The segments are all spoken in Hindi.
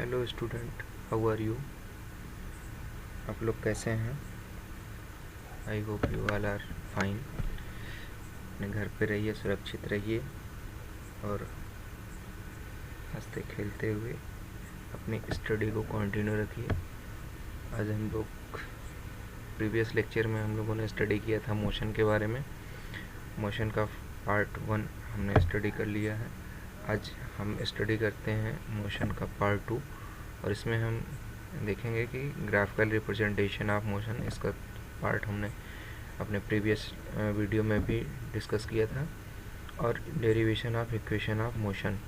Hello student, how are you? आप लोग कैसे हैं? I hope you all are fine. अपने घर पे रहिए, सुरक्षित रहिए और हंसते खेलते हुए अपनी स्टडी को कंटिन्यू रखिए। आज हम लोग प्रीवियस लेक्चर में हम लोगों ने स्टडी किया था मोशन के बारे में। मोशन का पार्ट 1 हमने स्टडी कर लिया है। आज हम स्टडी करते हैं मोशन का पार्ट 2 और इसमें हम देखेंगे कि ग्राफिकल रिप्रेजेंटेशन ऑफ मोशन, इसका पार्ट हमने अपने प्रीवियस वीडियो में भी डिस्कस किया था, और derivation of equation of motion.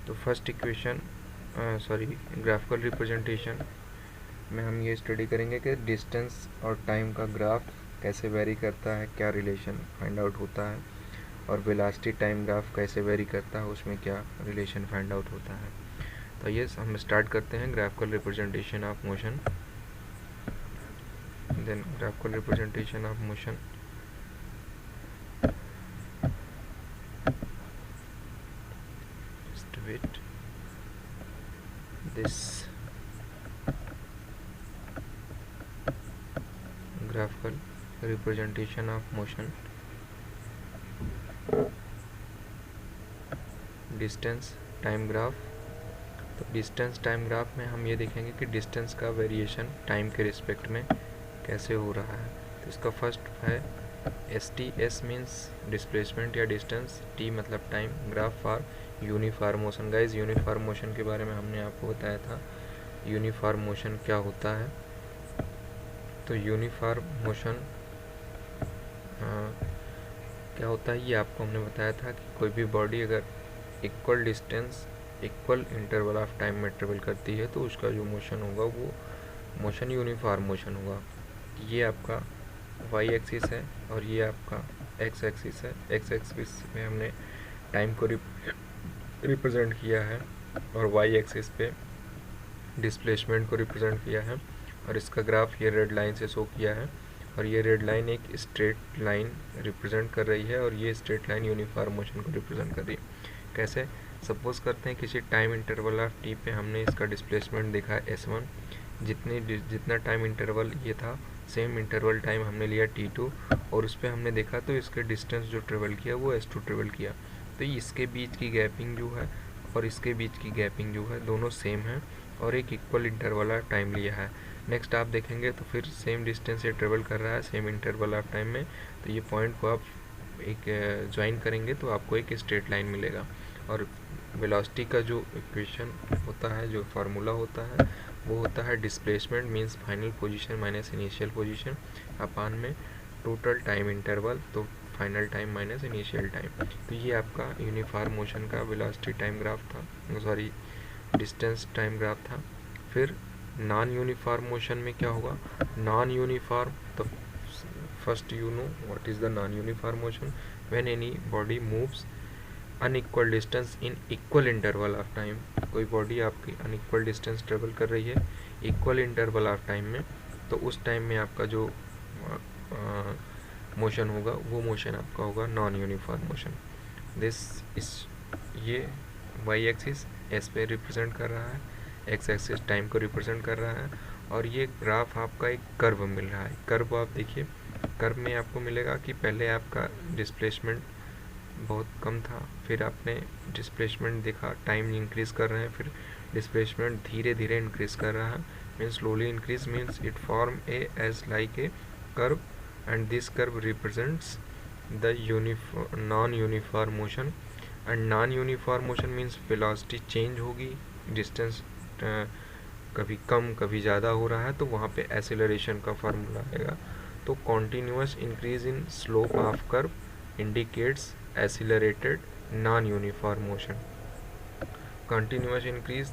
तो फर्स्ट इक्वेशन ग्राफिकल रिप्रेजेंटेशन में हम ये स्टडी करेंगे कि डिस्टेंस और टाइम का ग्राफ कैसे वेरी करता है, क्या रिलेशन फाइंड आउट होता है, और वेलोसिटी टाइम ग्राफ कैसे वेरी करता है, उसमें क्या रिलेशन फाइंड आउट होता है। तो ये हम स्टार्ट करते हैं graphical representation of motion. Then graphical representation of motion, just wait, this graphical representation of motion, distance time graph. तो डिस्टेंस टाइम ग्राफ में हम ये देखेंगे कि डिस्टेंस का वेरिएशन टाइम के रिस्पेक्ट में कैसे हो रहा है। तो इसका फर्स्ट है S T. S means displacement या डिस्टेंस, टी मतलब time, graph for uniform motion. Guys uniform motion के बारे में हमने आपको बताया था यूनिफॉर्म मोशन क्या होता है। तो यूनिफॉर्म मोशन क्या होता है ये आपको हमने बताया था कि कोई भी बॉडी अगर equal distance equal interval of time में ट्रेवल करती है तो उसका जो मोशन होगा वो मोशन यूनिफॉर्म मोशन होगा। ये आपका वाई एक्सिस है और ये आपका एक्स एक्सिस है। एक्स एक्सिस में हमने टाइम को रिप्रेजेंट किया है और वाई एक्सिस पे डिस्प्लेसमेंट को रिप्रेजेंट किया है, और इसका ग्राफ ये रेड लाइन से शो किया है, और ये रेड लाइन एक स्ट्रेट लाइन रिप्रेजेंट कर रही है और ये स्ट्रेट लाइन यूनिफॉर्म मोशन को रिप्रेजेंट कर रही है। कैसे? सपोज करते हैं किसी टाइम इंटरवल ऑफ टी पे हमने इसका डिस्प्लेसमेंट देखा S1, जितना टाइम इंटरवल ये था सेम इंटरवल टाइम हमने लिया T2 और उस पर हमने देखा तो इसके डिस्टेंस जो ट्रेवल किया वो S2 ट्रेवल किया। तो इसके बीच की गैपिंग जो है और इसके बीच की गैपिंग जो है दोनों सेम है और एक इक्वल इंटरवल ऑफ टाइम लिया है। नेक्स्ट आप देखेंगे तो फिर सेम डिस्टेंस ये ट्रेवल कर रहा है सेम इंटरवल ऑफ टाइम में, तो ये पॉइंट को आप एक ज्वाइन करेंगे तो आपको एक स्ट्रेट लाइन मिलेगा। और वेलोसिटी का जो इक्वेशन होता है, जो फार्मूला होता है वो होता है displacement means final position minus initial position upon में टोटल टाइम इंटरवल, तो final time minus initial time. तो ये आपका यूनिफॉर्म मोशन का वेलोसिटी टाइम ग्राफ था, सॉरी डिस्टेंस टाइम ग्राफ था। फिर नॉन यूनिफॉर्म मोशन में क्या होगा? नॉन यूनिफॉर्म, तो first you know what is the non uniform motion. When any body moves unequal distance in equal interval of time, कोई बॉडी आपकी अनइक्वल डिस्टेंस ट्रेवल कर रही है इक्वल इंटरवल ऑफ टाइम में, तो उस टाइम में आपका जो मोशन होगा वो मोशन आपका होगा नॉन यूनिफॉर्म मोशन। दिस इस ये वाई एक्सिस एस पे रिप्रेजेंट कर रहा है, एक्स एक्सिस टाइम को रिप्रेजेंट कर रहा है, और ये ग्राफ आपका एक कर्व मिल रहा है। कर्व आप देखिए, कर्व में आपको मिलेगा कि पहले आपका डिस्प्लेसमेंट बहुत कम था, फिर आपने डिस्प्लेसमेंट देखा टाइम इंक्रीज कर रहे हैं, फिर डिस्प्लेसमेंट धीरे धीरे इंक्रीज कर रहा है, means slowly increase, means it form a edge like a curve and this curve represents the non uniform motion. And non uniform motion means velocity change होगी, डिस्टेंस कभी कम कभी ज़्यादा हो रहा है तो वहाँ पे एक्सेलरेशन का फार्मूला आएगा। तो continuous increase in slope of curve indicates accelerated non uniform motion. Continuous increase,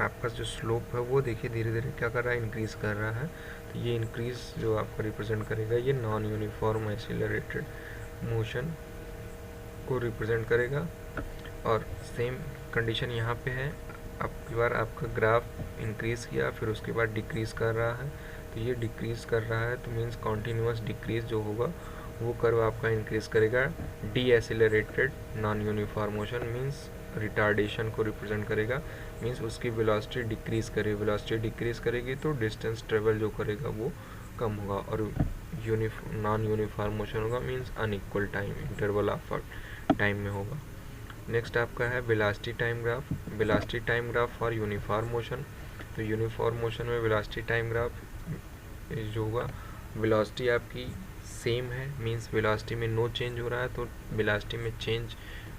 आपका जो स्लोप है वो देखिए धीरे धीरे क्या कर रहा है, इंक्रीज कर रहा है, तो ये इंक्रीज जो आपका रिप्रेजेंट करेगा ये नॉन यूनिफॉर्म एक्सीलरेटेड मोशन को रिप्रेजेंट करेगा। और सेम कंडीशन यहाँ पे है, अब की बार आपका ग्राफ इंक्रीज किया फिर उसके बाद डिक्रीज कर रहा है, तो ये डिक्रीज कर रहा है तो मीन्स कॉन्टीन्यूअस डिक्रीज जो होगा वो कर्व आपका इंक्रीज करेगा। D accelerated non uniform motion means retardation को रिप्रेजेंट करेगा, मीन्स उसकी वेलोसिटी डिक्रीज करेगी, वेलोसिटी डिक्रीज करेगी तो डिस्टेंस ट्रेवल जो करेगा वो कम होगा, और नॉन यूनिफॉर्म मोशन होगा, means unequal time interval of time में होगा। नेक्स्ट आपका है velocity time graph. Velocity time graph for uniform motion. तो यूनिफॉर्म मोशन में वेलोसिटी टाइम ग्राफ जो होगा, वेलोसिटी आपकी सेम है, मीन्स वेलोसिटी में नो चेंज हो रहा है, तो वेलोसिटी में चेंज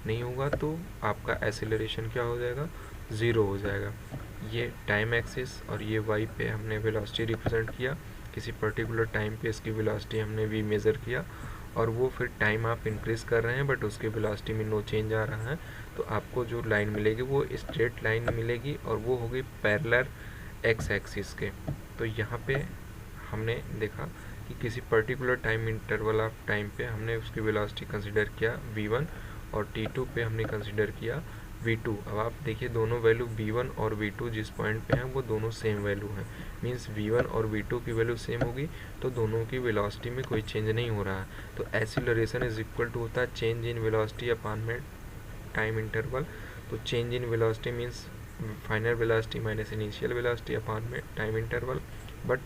नहीं होगा तो आपका एक्सेलरेशन क्या हो जाएगा, ज़ीरो हो जाएगा। ये टाइम एक्सिस और ये वाई पे हमने वेलोसिटी रिप्रेजेंट किया, किसी पर्टिकुलर टाइम पे इसकी वेलोसिटी हमने वी मेज़र किया, और वो फिर टाइम आप इंक्रीज़ कर रहे हैं बट उसकी वेलोसिटी में नो चेंज आ रहा है, तो आपको जो लाइन मिलेगी वो स्ट्रेट लाइन मिलेगी और वो होगी पैरेलल एक्स एक्सिस के। तो यहाँ पे हमने देखा कि किसी particular time interval of time पे हमने उसकी वेलोसिटी कंसिडर किया v1 और t2 पे हमने कंसिडर किया v2। अब आप देखिए दोनों वैल्यू v1 और v2 जिस पॉइंट पे हैं वो दोनों सेम वैल्यू हैं, मींस v1 और v2 की वैल्यू सेम होगी तो दोनों की वेलोसिटी में कोई चेंज नहीं हो रहा है। तो एक्सीलरेशन इज इक्वल टू होता है चेंज इन वेलोसिटी अपॉन में टाइम इंटरवल। तो change in velocity means final velocity minus initial velocity upon में time interval. But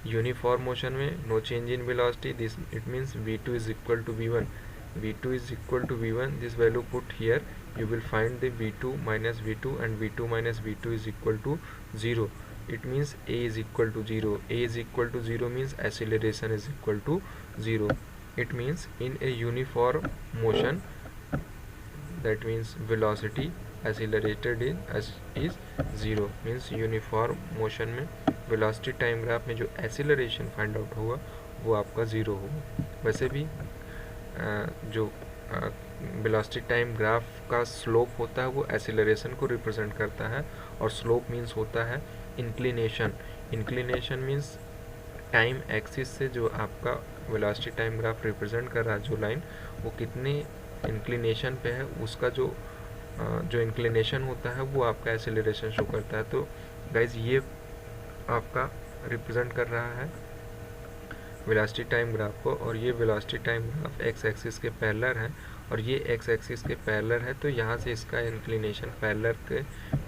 uniform motion में no change in velocity, this it means v2 is equal to v1, v2 is equal to v1, this value put here you will find the v2 minus v2 and v2 minus v2 is equal to 0. It means a is equal to 0, a is equal to 0 means acceleration is equal to 0. It means in a uniform motion, that means velocity accelerated in is 0, means uniform motion में वेलोसिटी टाइम ग्राफ में जो एक्सीलरेशन फाइंड आउट होगा वो आपका ज़ीरो होगा। वैसे भी जो वेलोसिटी टाइम ग्राफ का स्लोप होता है वो एक्सीलरेशन को रिप्रेजेंट करता है, और स्लोप मीन्स होता है inclination. Inclination means time axis से जो आपका वेलोसिटी टाइम ग्राफ रिप्रेजेंट कर रहा है जो लाइन, वो कितने इंक्लिनेशन पे है उसका जो इंक्लिनेशन होता है वो आपका एक्सीलरेशन शो करता है। तो गाइज ये आपका रिप्रेजेंट कर रहा है वेलोसिटी टाइम ग्राफ को, और ये velocity time graph x axis के पैरेलल है और ये एक्स एक्सिस के पैरेलल है, तो यहाँ से इसका इंक्लिनेशन पैरेलल के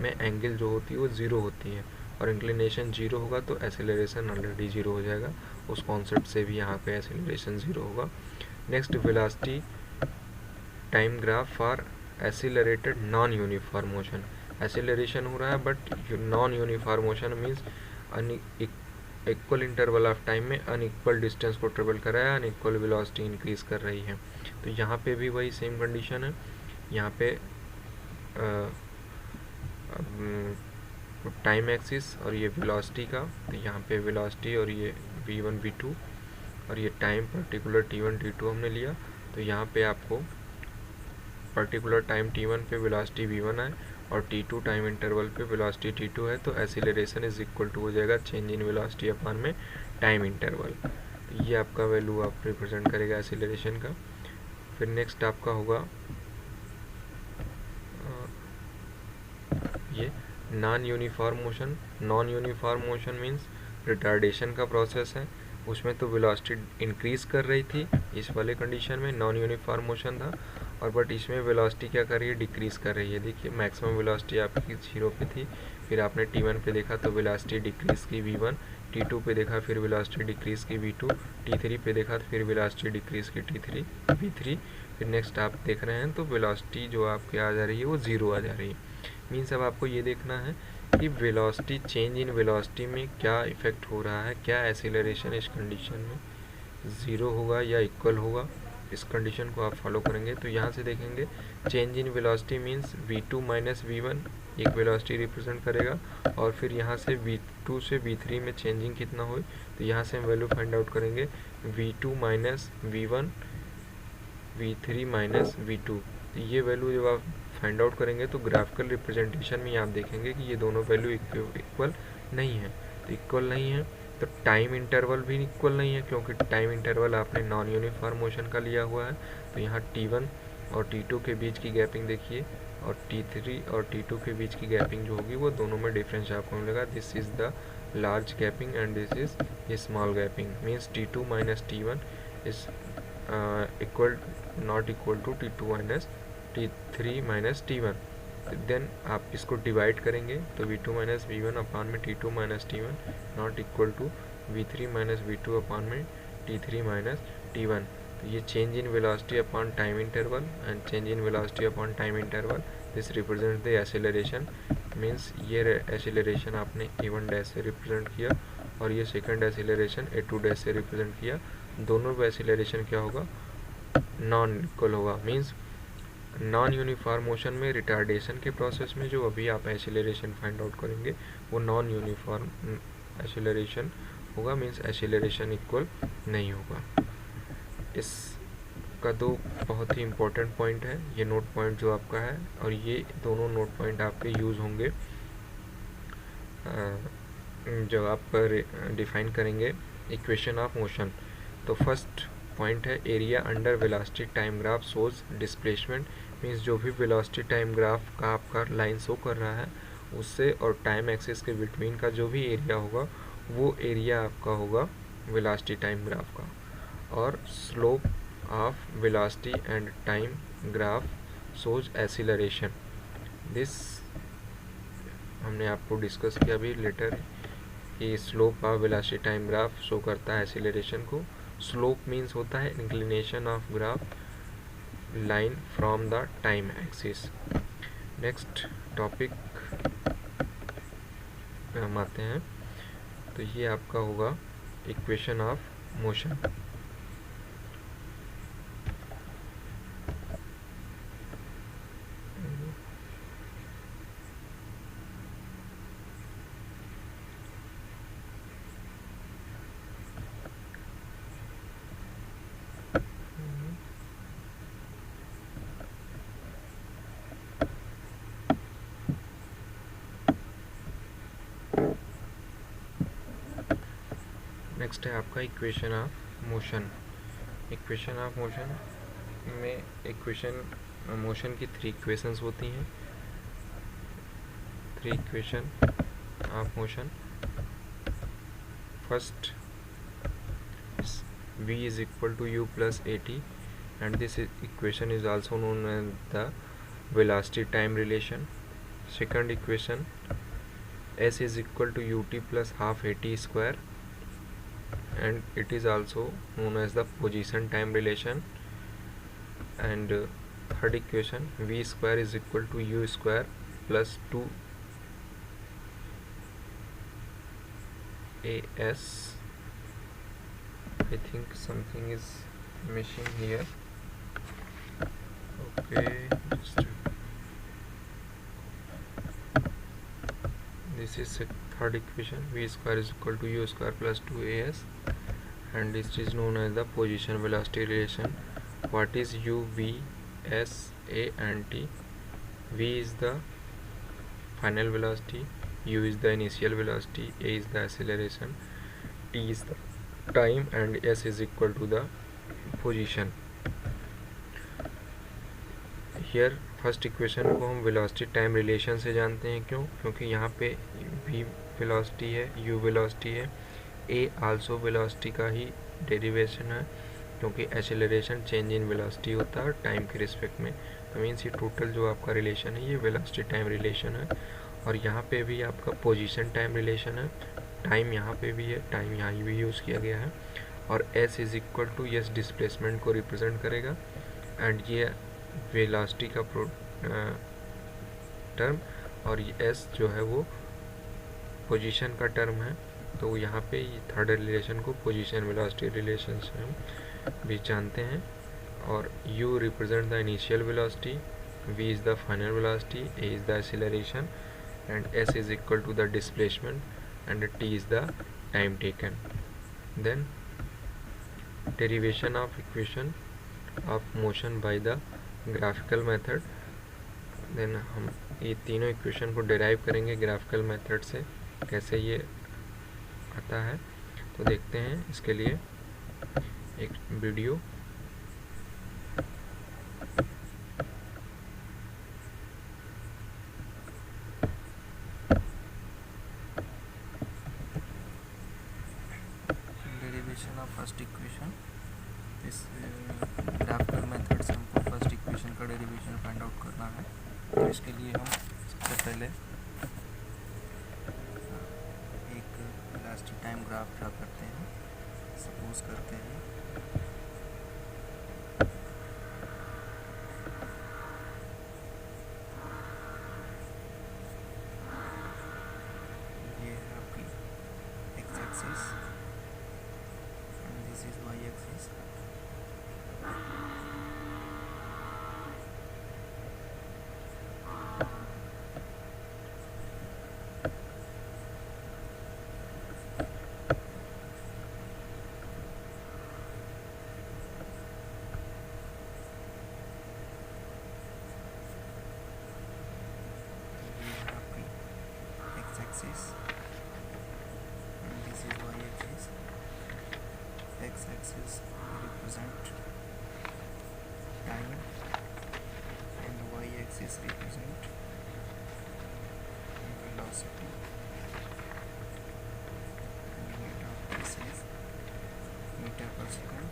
में एंगल जो होती है वो ज़ीरो होती है, और इंक्लिनेशन ज़ीरो होगा तो एक्सेलरेशन ऑलरेडी ज़ीरो हो जाएगा। उस कॉन्सेप्ट से भी यहाँ पे एक्सेलरेशन ज़ीरो होगा। Next velocity time graph for accelerated non uniform motion. Acceleration हो रहा है but non uniform motion means equal interval of time में अनइक्वल डिस्टेंस को ट्रेवल कर रहा है, अनइक्वल वेलोसिटी इंक्रीज कर रही है। तो यहाँ पे भी वही सेम कंडीशन है, यहाँ पे टाइम एक्सिस और ये वेलोसिटी का, तो यहाँ पे वेलोसिटी और ये v1 v2 और ये टाइम पर्टिकुलर t1 t2 हमने लिया, तो यहाँ पे आपको पर्टिकुलर टाइम t1 पे वेलोसिटी v1 है और t2 टाइम इंटरवल पे वेलोसिटी t2 है, तो एक्सीलरेशन इज इक्वल टू हो जाएगा चेंज इन वेलोसिटी अपॉन में टाइम इंटरवल। तो ये आपका वैल्यू आप रिप्रेजेंट करेगा एक्सीलरेशन का। फिर नेक्स्ट आपका होगा ये non uniform motion. Non uniform motion means retardation का प्रोसेस है, उसमें तो वेलोसिटी इंक्रीज कर रही थी, इस वाले कंडीशन में नॉन यूनिफॉर्म मोशन था, और बट इसमें वेलोसिटी क्या कर रही है, डिक्रीज कर रही है। देखिए मैक्सिमम वेलोसिटी आपकी 0 पे थी, फिर आपने t1 पे देखा तो वेलोसिटी डिक्रीज की v1, t2 पे देखा फिर वेलोसिटी डिक्रीज की v2, t3 पे देखा तो फिर वेलोसिटी डिक्रीज की t3 v3, फिर नेक्स्ट आप देख रहे हैं तो वेलोसिटी जो आपके आ जा रही है वो 0 आ जा रही है। मीन्स अब आपको ये देखना है कि वेलोसिटी चेंज इन वेलोसिटी में क्या इफेक्ट हो रहा है, क्या एक्सीलरेशन इस कंडीशन में 0 होगा या इक्वल होगा, इस कंडीशन को आप फॉलो करेंगे। तो यहाँ से देखेंगे change in velocity means v2 minus v1 एक वेलोसिटी रिप्रेजेंट करेगा, और फिर यहाँ से v2 से v3 में चेंजिंग कितना हो, तो यहाँ से हम वैल्यू फाइंड आउट करेंगे v2 minus v1 v3 minus v2। तो ये वैल्यू जब आप फाइंड आउट करेंगे तो ग्राफिकल रिप्रेजेंटेशन में आप देखेंगे कि ये दोनों वैल्यू इक्वल नहीं है। तो इक्वल नहीं है तो टाइम इंटरवल भी इक्वल नहीं है, क्योंकि टाइम इंटरवल आपने नॉन यूनिफॉर्म मोशन का लिया हुआ है। तो यहाँ t1 और t2 के बीच की गैपिंग देखिए, और t3 और t2 के बीच की गैपिंग जो होगी वो दोनों में डिफरेंस आपको मिलेगा। This is the large gapping and this is small gapping, means t2 minus t1 is equal not equal to t2 minus t3 minus t1। Then आप इसको डिवाइड करेंगे तो v2 minus we one upon में t2 minus t1 not equal to v3 minus v2 upon में t3 माइनस t1। तो ये change in velocity upon time interval and change in velocity upon time interval, this represent the acceleration. Means ये एक्सेलरेशन आपने a1 डैश से रिप्रेजेंट किया और ये सेकंड एक्सेलरेशन a2 डैश से रिप्रेजेंट किया। दोनों का एक्सेलरेशन क्या होगा, नॉन इक्वल होगा। मीन्स नॉन यूनिफॉर्म मोशन में रिटार्डेशन के प्रोसेस में जो अभी आप एक्सेलरेशन फाइंड आउट करेंगे वो नॉन यूनिफॉर्म एक्सेलरेशन होगा, मीन्स एक्सेलरेशन इक्वल नहीं होगा। इसका दो बहुत ही इम्पोर्टेंट पॉइंट है, ये नोट पॉइंट जो आपका है, और ये दोनों नोट पॉइंट आपके यूज़ होंगे जब आप डिफाइन करेंगे इक्वेशन ऑफ मोशन। तो फर्स्ट पॉइंट है area under velocity time graph shows displacement. Means जो भी वेलोसिटी टाइम ग्राफ का आपका लाइन शो कर रहा है उससे और टाइम एक्सिस के बिटवीन का जो भी एरिया होगा वो एरिया आपका होगा वेलोसिटी टाइम ग्राफ का। और slope of velocity and time graph shows acceleration. This हमने आपको डिस्कस किया अभी लेटर कि slope of velocity time graph show करता है एक्सीलरेशन को। स्लोप मीन्स होता है inclination of graph line from the time axis. Next topic पे हम आते हैं, तो ये आपका होगा इक्वेशन ऑफ मोशन। नेक्स्ट है आपका equation of motion. Equation of motion में इक्वेशन मोशन की थ्री इक्वेशंस होती हैं। Three equation of motion. First v is equal to u plus at and this equation is also known as the velocity time relation. Second equation s is equal to ut plus half at square and it is also known as the position time relation. And third equation v square is equal to u square plus 2 as. I think something is missing here. Okay, this is a third equation, v square is equal to u square plus 2as and this is known as the position velocity relation. What is u, v, s, a and t? V is the final velocity, u is the initial velocity, a is the acceleration, t is the time and s is equal to the position. Here first equation को हम वेलोसिटी टाइम रिलेशन से जानते हैं। क्यों? क्योंकि यहाँ पे v वेलोसिटी है, u वेलोसिटी है, a आल्सो वेलोसिटी का ही डेरिवेशन है क्योंकि एक्सेलरेशन चेंज इन वेलोसिटी होता है टाइम के रिस्पेक्ट में। तो मीन्स ये टोटल जो आपका रिलेशन है ये वेलोसिटी टाइम रिलेशन है। और यहाँ पे भी आपका पोजीशन टाइम रिलेशन है, टाइम यहाँ पे भी है, टाइम यहाँ भी यूज़ किया गया है। और s is equal to yes displacement को रिप्रेजेंट करेगा एंड ये वेलोसिटी का टर्म और ये s जो है वो पोजीशन का टर्म है। तो यहाँ पे ये थर्ड रिलेशन को पोजीशन वेलोसिटी रिलेशन से हम भी जानते हैं। और u represent the initial velocity, v is the final velocity, a is the acceleration and s is equal to the displacement and t is the time taken. Then derivation of equation of motion by the graphical method. Then हम ये तीनों इक्वेशन को डिराइव करेंगे ग्राफिकल मेथड से, कैसे ये आता है तो देखते हैं। इसके लिए एक वीडियो फर्स्ट इक्वेशन। इस ग्राफिकल मेथड से हमको फर्स्ट इक्वेशन का डेरिवेशन फाइंड आउट करना है। तो इसके लिए हम सबसे पहले एक इलास्टिक टाइम ग्राफ ड्रा करते हैं। सपोज करते हैं ये है आपकी X axis and this is Y axis. X axis and this is y axis. X axis represent time and y axis represent velocity. Unit of this is meter per second.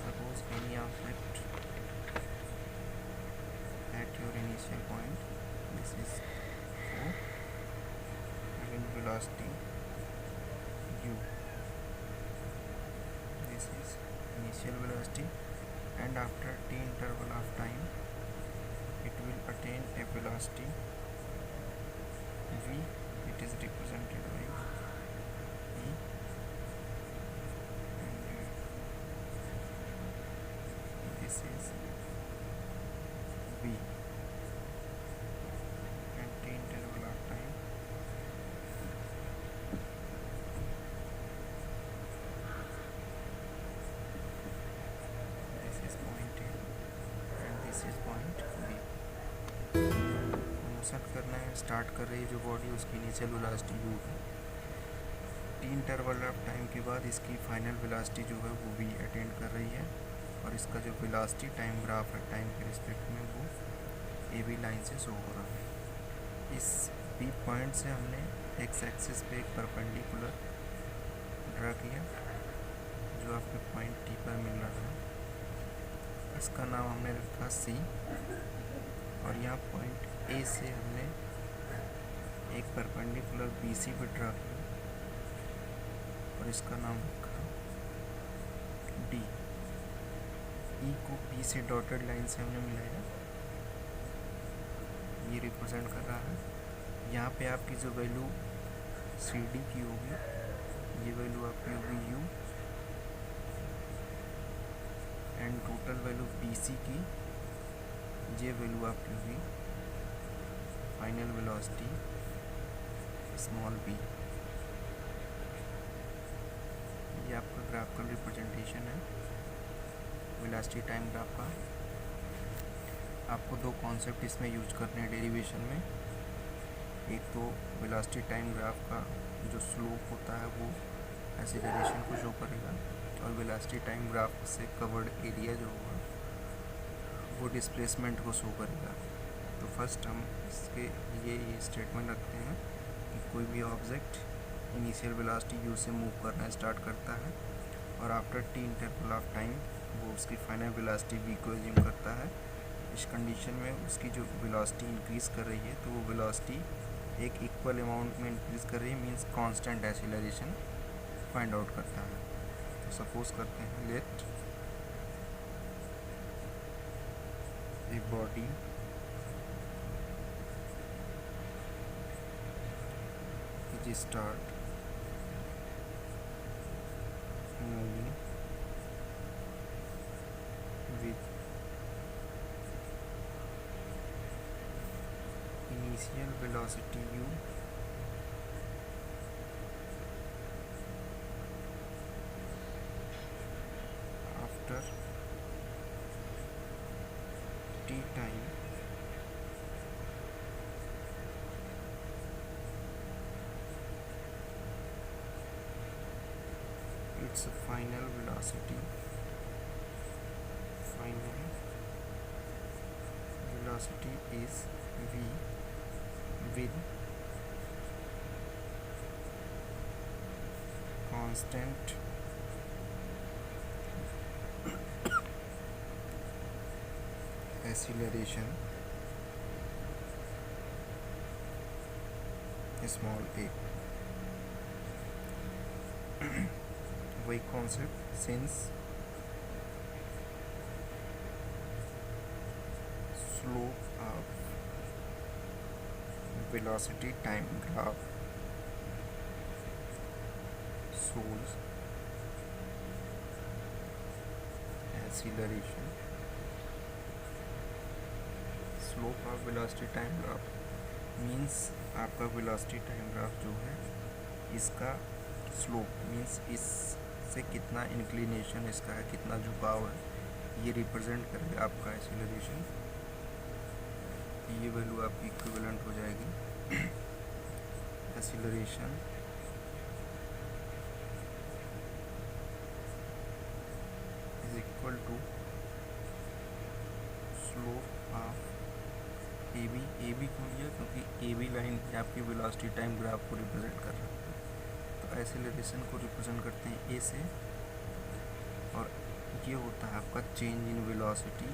Suppose any object at your initial point, this is O, having velocity u. This is initial velocity, and after t interval of time it will attain a velocity v. It is represented by e, and this is v, and t interval of time this is point a and this is point b. Motion करना है, स्टार्ट कर रही है जो बॉडी, उसकी इनिशियल वेलोसिटी u है। टी इंटरवल ऑफ टाइम के बाद इसकी फाइनल वेलोसिटी जो है वो v अटेंड कर रही है, और इसका जो वेलोसिटी टाइम ग्राफ है टाइम के रिस्पेक्ट में वो ए बी लाइन से शो हो रहा है। इस बी पॉइंट से हमने एक्स एक्सिस पे एक परपेंडिकुलर ड्रा किया जो आपके पॉइंट टी पर मिल रहा है। इसका नाम हमने रखा सी, और यहाँ पॉइंट ए से हमने एक परपेंडिकुलर बी सी पे ड्रा किया और इसका नाम रखा डी। ई को पी से डॉटेड लाइन से हमने मिलाया, ये रिप्रेजेंट कर रहा है। यहाँ पे आपकी जो वैल्यू सी डी की होगी, ये वैल्यू आपकी होगी U, and total value B C की ये वैल्यू आपकी होगी फाइनल वेलोसिटी स्मॉल बी। ये आपका ग्राफिकल रिप्रेजेंटेशन है वेलोसिटी टाइम ग्राफ का। आपको दो कॉन्सेप्ट इसमें यूज करने हैं डेरिवेशन में। एक तो वेलोसिटी टाइम ग्राफ का जो स्लोप होता है वो एक्सीलरेशन को शो करेगा, और वेलोसिटी टाइम ग्राफ से कवर्ड एरिया जो होगा वो डिस्प्लेसमेंट को शो करेगा। तो फर्स्ट हम इसके लिए ये स्टेटमेंट रखते हैं कि कोई भी ऑब्जेक्ट इनिशियल वेलोसिटी u से मूव करना स्टार्ट करता है, और after T interval of time वो उसकी फाइनल वेलोसिटी v को एज्यूम करता है। इस कंडीशन में उसकी जो वेलोसिटी इंक्रीज़ कर रही है तो वो वेलोसिटी एक इक्वल अमाउंट में इंक्रीज़ कर रही है, means constant acceleration find out करता है। तो सपोज करते हैं let a body is start moving with initial velocity u after t time its final velocity is v with constant acceleration small A. वही concept, since slope of velocity time graph shows acceleration, slope of velocity time graph means आपका वेलोसिटी टाइम ग्राफ जो है इसका स्लोप मीन्स इससे कितना इंक्लिनेशन इसका है, कितना झुकाव है, ये रिप्रेजेंट करेगा आपका एक्सीलरेशन। ये वैल्यू आपकी इक्विवेलेंट हो जाएगी acceleration is equal to slope of A B क्यों लिया, क्योंकि ए बी लाइन आपकी वेलोसिटी टाइम ग्राफ को रिप्रेजेंट कर रहा है। तो एक्सीलरेशन को रिप्रेजेंट करते हैं ए से, और ये होता है आपका change in velocity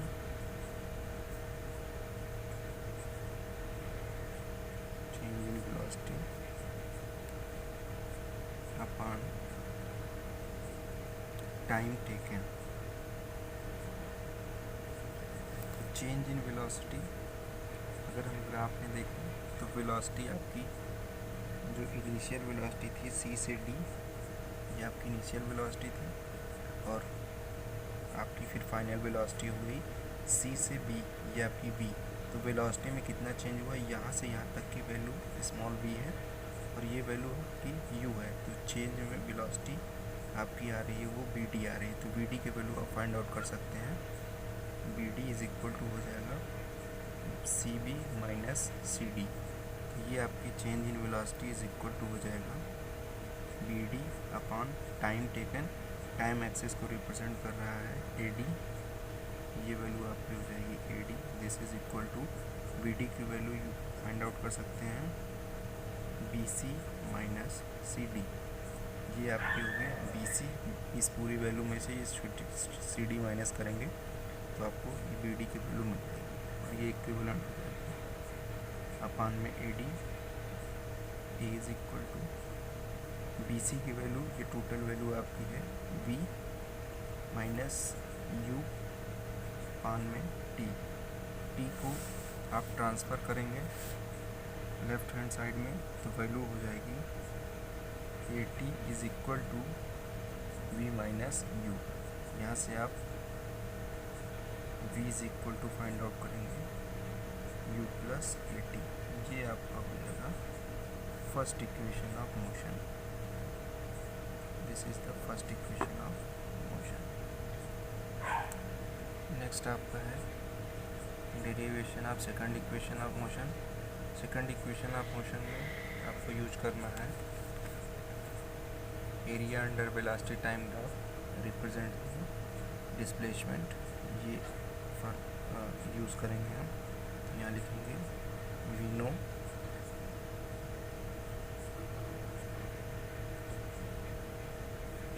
upon time taken. Change in velocity अगर हम ग्राफ में देखें तो वेलोसिटी आपकी जो इनिशियल वेलोसिटी थी सी से डी, ये आपकी इनिशियल वेलोसिटी थी, और आपकी फिर फाइनल वेलोसिटी हुई सी से बी, ये आपकी बी। तो वेलोसिटी में कितना चेंज हुआ, यहाँ से यहाँ तक की वैल्यू स्मॉल बी है और ये वैल्यू आपकी यू है। तो चेंज में वेलोसिटी आपकी आ रही है वो बी डी आ रही है। तो बी डी की वैल्यू आप फाइंड आउट कर सकते हैं। B D is equal to हो जाएगा C B minus C D. तो ये आपकी change in velocity is equal to हो जाएगा B D upon time taken. Time axis को रिप्रेजेंट कर रहा है ए डी, ये वैल्यू आपकी हो जाएगी A D. This is equal to B D की वैल्यू फाइंड आउट कर सकते हैं B C minus C D. ये आपकी हो गई बी सी। इस पूरी वैल्यू में से इस सी डी माइनस करेंगे तो आपको बी डी की वैल्यू मिल जाएगी, और ये इक्विवेलेंट हो जाएगी अपान में A D. A is equal to B C की वैल्यू, ये टोटल वैल्यू आपकी है वी माइनस यू अपान में टी। टी को आप ट्रांसफ़र करेंगे लेफ्ट हैंड साइड में तो वैल्यू हो जाएगी A T is equal to V minus U. यहाँ से आप v is equal to find out करेंगे u प्लस ए टी। ये आपका हो जाएगा first equation of motion. This is the first equation of motion. Next आपका है derivation of second equation of motion. Second equation of motion में आपको यूज करना है area under velocity time graph represent displacement. ये यूज़ करेंगे हम। यहाँ लिखेंगे we know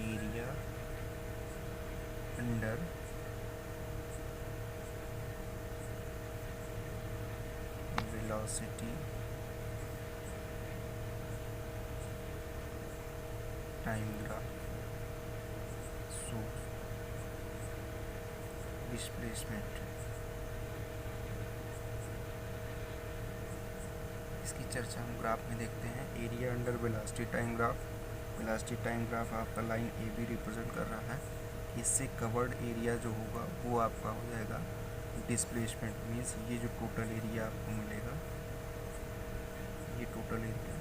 area under velocity time graph सोर्स डिस्प्लेसमेंट। इसकी चर्चा हम ग्राफ में देखते हैं। Area under velocity time graph. Velocity time graph आपका लाइन ए बी रिप्रेजेंट कर रहा है। इससे कवर्ड एरिया जो होगा वो आपका हो जाएगा डिस्प्लेसमेंट। मीन्स ये जो टोटल एरिया आपको मिलेगा, ये total area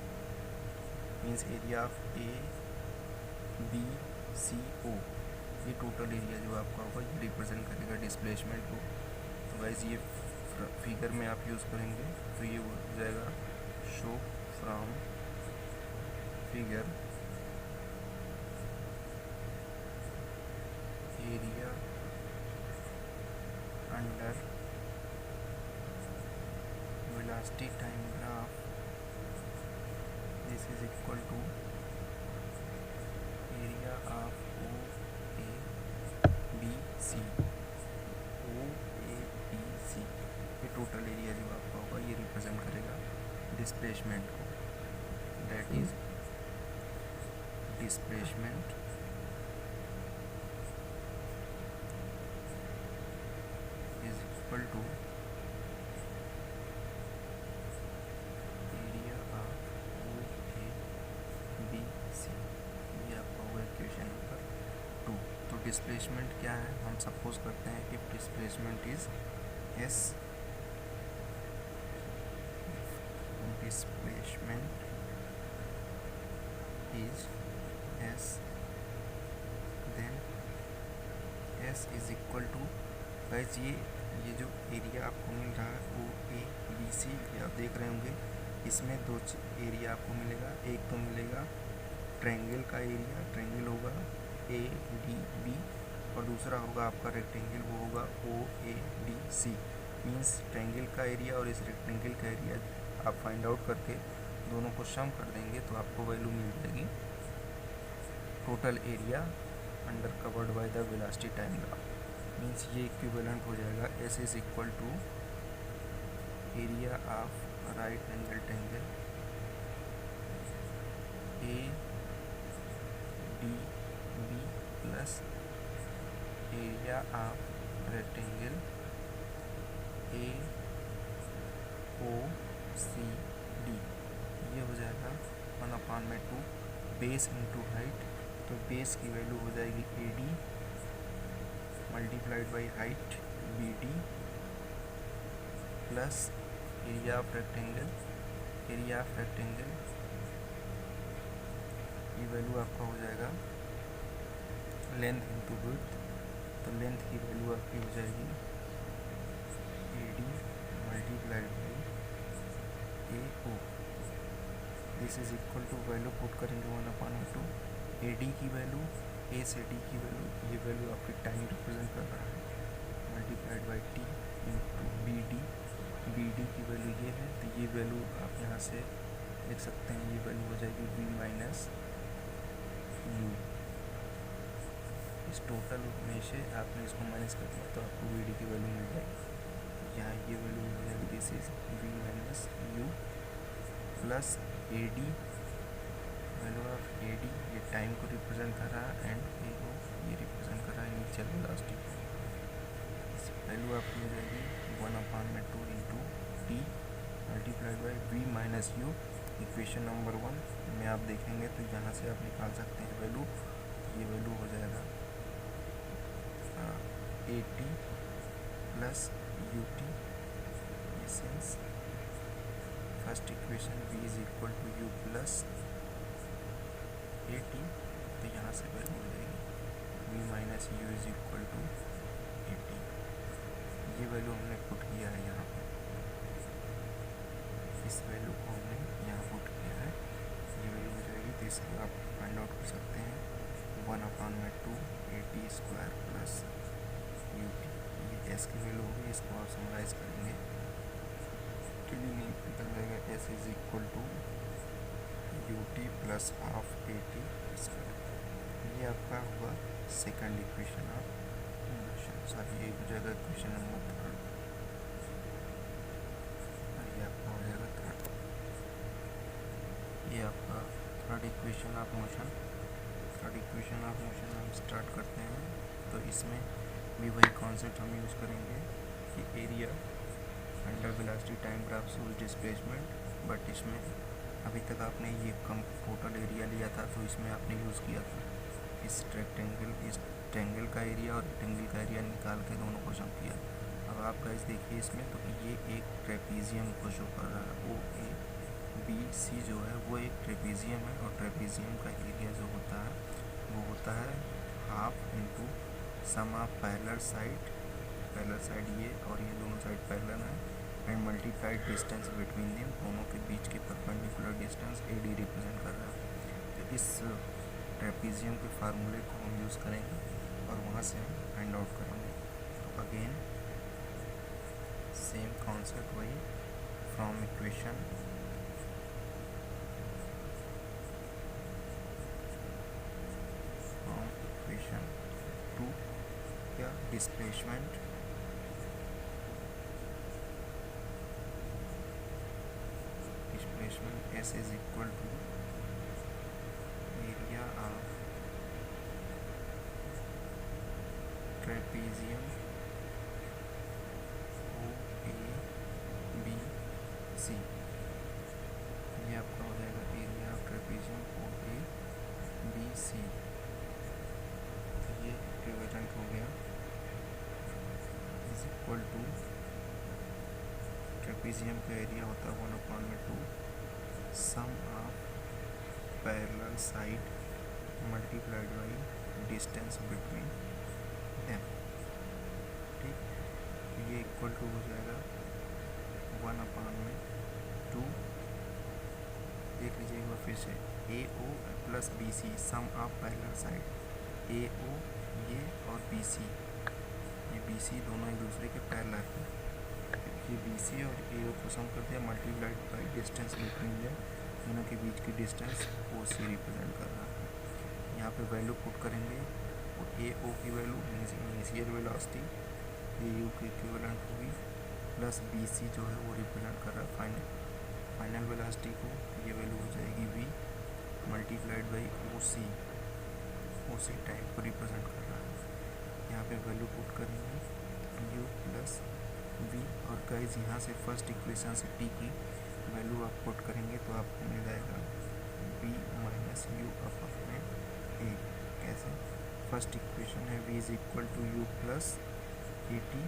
means area of A B C O, ये टोटल एरिया जो आपका होगा ये रिप्रेजेंट करेगा डिस्प्लेसमेंट को। तो गाइस ये फिगर में आप यूज़ करेंगे तो ये हो जाएगा show from figure area under velocity time graph this is equal to area of O A B C. O A B C ये टोटल एरिया जो आपका होगा ये रिप्रेजेंट करेगा डिस्प्लेसमेंट को। that is displacement is equal to area of O A B C। ये आपका हुआ इक्वेशन नंबर 2। तो डिस्प्लेसमेंट क्या है, हम सपोज करते हैं if displacement is S, displacement is S, then S is equal to guys ये जो एरिया आपको मिल रहा है ओ ए बी सी, ये आप देख रहे होंगे, इसमें दो एरिया आपको मिलेगा। एक तो मिलेगा ट्रायंगल का एरिया, ट्रायंगल होगा ए डी बी, और दूसरा होगा आपका रेक्टेंगल, वो होगा O A D C. Means triangle का एरिया और इस रेक्टेंगल का एरिया आप फाइंड आउट करके दोनों को सम कर देंगे तो आपको वैल्यू मिल जाएगी total area under covered by the velocity time graph. Means ये इक्विवेलेंट हो जाएगा S is equal to area of right angle triangle A D B plus area of rectangle A O C D. ये हो जाएगा 1/2 बेस इंटू हाइट। तो बेस की वैल्यू हो जाएगी A D multiplied by height B D plus area of rectangle, area of rectangle की वैल्यू आपका हो जाएगा लेंथ इंटू विड्थ। तो लेंथ की वैल्यू आपकी हो जाएगी A D multiplied by A O. This is equal to value put करेंगे 1/2 ए डी की वैल्यू, ए से डी की वैल्यू, ये वैल्यू आपकी टाइम रिप्रेजेंट कर रहा है, multiplied by T into B D. B D की वैल्यू ये है, तो ये वैल्यू आप यहाँ से लिख सकते हैं, ये वैल्यू हो जाएगी v माइनस यू। इस टोटल में से आपने इसको माइनस कर दिया तो आपको वी डी की वैल्यू मिल जाएगी। यहाँ ये वैल्यू हो जाएगी this is v minus you plus A D, value of A D ये टाइम को रिप्रेजेंट कर रहा है एंड ए ओ ये रिप्रेजेंट कर रहा है इनिशियल वेलोसिटी। वैल्यू आपकी हो जाएगी 1/2 into T multiplied by V minus U. Equation number 1 में आप देखेंगे तो यहाँ से आप निकाल सकते हैं वैल्यू। ये वैल्यू हो जाएगा A T plus U T. Since first equation v is equal to you plus A T, तो यहाँ से वैल्यू हो जाएगी v minus U is equal to A T. ये वैल्यू हमने पुट किया है यहाँ पे, इस वैल्यू को हमने यहाँ पुट किया है, ये वैल्यू हो जाएगी। तो इसको आप फाइंड आउट कर सकते हैं 1/2 A T square plus U T. ये एस की वैल्यू होगी, इसको आप समराइज करेंगे तो ये निकल जाएगा S is equal to U T plus half A T square. ये आपका हुआ second equation of motion. Sorry, ये हो जाएगा इक्वेशन नंबर 3 और ये आपका हो जाएगा 3rd। ये आपका 3rd equation of motion. 3rd equation of motion हम स्टार्ट करते हैं। तो इसमें भी वही कॉन्सेप्ट हम यूज़ करेंगे कि area under velocity time graph सोल्स डिस्प्लेसमेंट, बट इसमें अभी तक आपने ये कम टोटल एरिया लिया था तो इसमें आपने यूज़ किया था इस ट्रायंगल का एरिया और रेक्टेंगल का एरिया निकाल के दोनों को सम किया। अब आप गाइस देखिए इसमें, तो ये एक ट्रेपीजियम को शो कर रहा है। ओ ए बी सी जो है वो एक ट्रेपीजियम है और ट्रेपीजियम का एरिया जो होता है वो होता है half into sum of parallel side ये और ये दोनों साइड पैरेलल है and multiplied distance between them, दोनों के बीच के perpendicular distance A D represent कर रहा है। तो इस ट्रेपीजियम के फार्मूले को हम यूज़ करेंगे और वहाँ से हम फाइंड आउट करेंगे। तो अगेन सेम कॉन्सेप्ट वही फ्रॉम इक्वेशन टू क्या displacement S is equal to area of trapezium O A B C, ये आपका हो जाएगा area of trapezium O A B C. ये इक्विवेलेंट हो गया इज इक्वल टू ट्रेपेजियम का एरिया होता है 1/2 sum of parallel side multiplied by distance between them. ठीक, तो ये इक्वल टू हो जाएगा 1/2, देख लीजिए एक बार फिर से, A O plus B C sum of parallel side, A O ये और बी सी, ये बी सी दोनों एक दूसरे के पैरेलल हैं, ये बी सी और ए ओ को सम कर दिया multiplied by distance between them, दोनों के बीच की डिस्टेंस ओ सी रिप्रेजेंट कर रहा है। यहाँ पे वैल्यू पुट करेंगे, और ए ओ की value initial velocity A you की इक्विवेलेंट होगी, प्लस बी सी जो है वो रिप्रेजेंट कर रहा है फाइनल वेलोसिटी को, ये वैल्यू हो जाएगी v multiplied by o c type को रिप्रेजेंट कर रहा है। यहाँ पे वैल्यू पुट करेंगे यू प्लस वी, और गाइज यहाँ से फर्स्ट इक्वेशन से टी की वैल्यू आप पुट करेंगे तो आपको मिल जाएगा v माइनस यू अपॉन में ए। कैसे? फर्स्ट इक्वेशन है v is equal to you plus A t,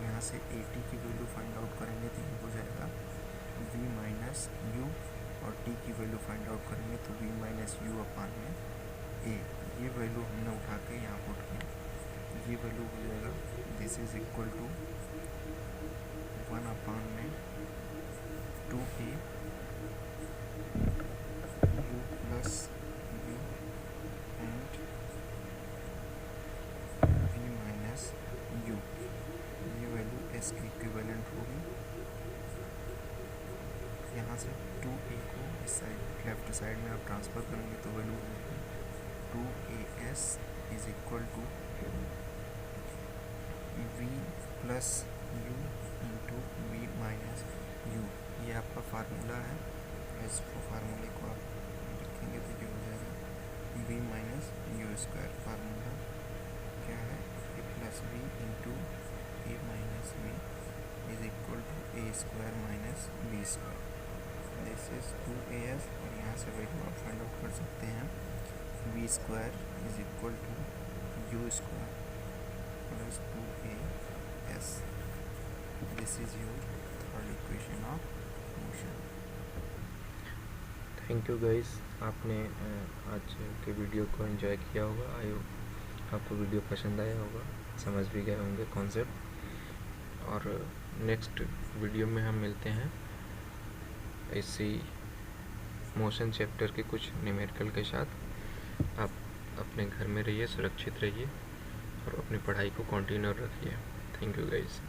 यहाँ से ए टी की वैल्यू फाइंड आउट करेंगे तो ये हो जाएगा v माइनस यू, और t की वैल्यू फाइंड आउट करेंगे तो v माइनस यू अपॉन में ए। ये वैल्यू हमने उठा के यहाँ पुट किया, ये वैल्यू हो जाएगा this is equal to 1/2a u plus v and v minus u, ये वैल्यू s की इक्विवेलेंट होगी। यहाँ से 2a को इस साइड लेफ्ट साइड में आप ट्रांसफ़र करेंगे तो वैल्यू होगी 2as is equal to v plus u into v minus u. ये आपका फार्मूला है, इस फार्मूले को आप लिखेंगे तो ये हो जाएगा V minus U square. Formula क्या है? A plus V into A minus V is equal to A square minus B square. This is 2as, और यहाँ से वैल्यू आप फाइंड आउट कर सकते हैं v square is equal to u square plus 2as। This is your third equation of motion. Thank you guys, आपने आज के वीडियो को एंजॉय किया होगा। आई होप आपको वीडियो पसंद आया होगा, समझ भी गए होंगे कॉन्सेप्ट। और नेक्स्ट वीडियो में हम मिलते हैं इसी मोशन चैप्टर के कुछ न्यूमेरिकल के साथ। आप अपने घर में रहिए, सुरक्षित रहिए और अपनी पढ़ाई को कंटिन्यू रखिए। Thank you guys.